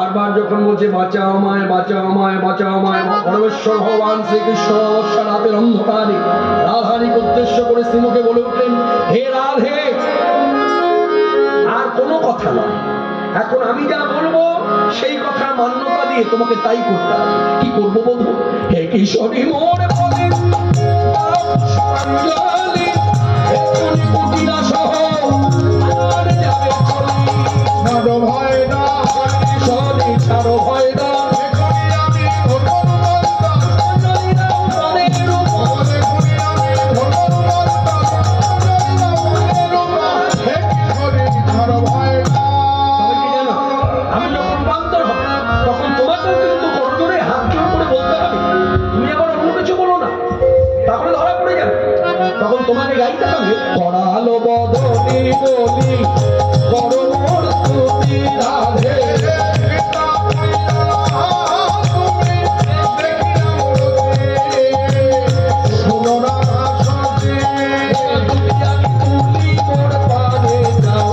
বারবার যখন বলছে বাঁচাও আমায় বাঁচাও আমায় বাঁচাও আমায়, পরমেশ্বর ভগবান শ্রীকৃষ্ণ রাতের অন্ধকারে রাধারানীকে উদ্দেশ্য করে শ্রীমুখে বলে উঠলেন, হে রাধে, আর কোনো কথা নয়, এখন আমি যা বলবো সেই কথার মান্যতা দিয়ে তোমাকে তাই করতে হবে। কি করবো বন্ধু? হে কিশোরী মোর বলে সহ আর যাবে চলি, ছাড়ো ভয় না সরি, ছাড়ো ভয় না তোমাকে গাইতে হবে, করালো বদলি বলি করো মোর স্তুতি রাধে, শোনো না তুলি মোর পারে যাও,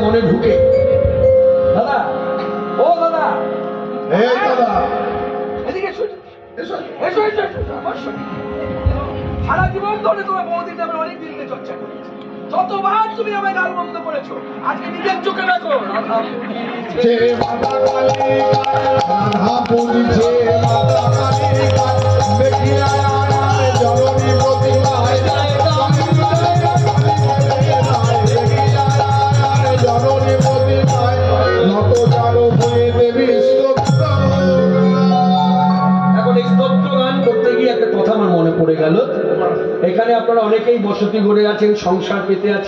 মনে ঢুকে দাদা, ও দাদা, দাদা এদিকে সারা জীবন ধরে তোমার বৌদিতে আমি অনেক দিন চর্চা করেছি, যতবার তুমি আমায় গাল বন্ধ করেছো, আজকে নিজের চোখে দেখো এখানে আপনারা অনেকেই বসতি গড়ে আছেন, সংসার পেতে আছেন।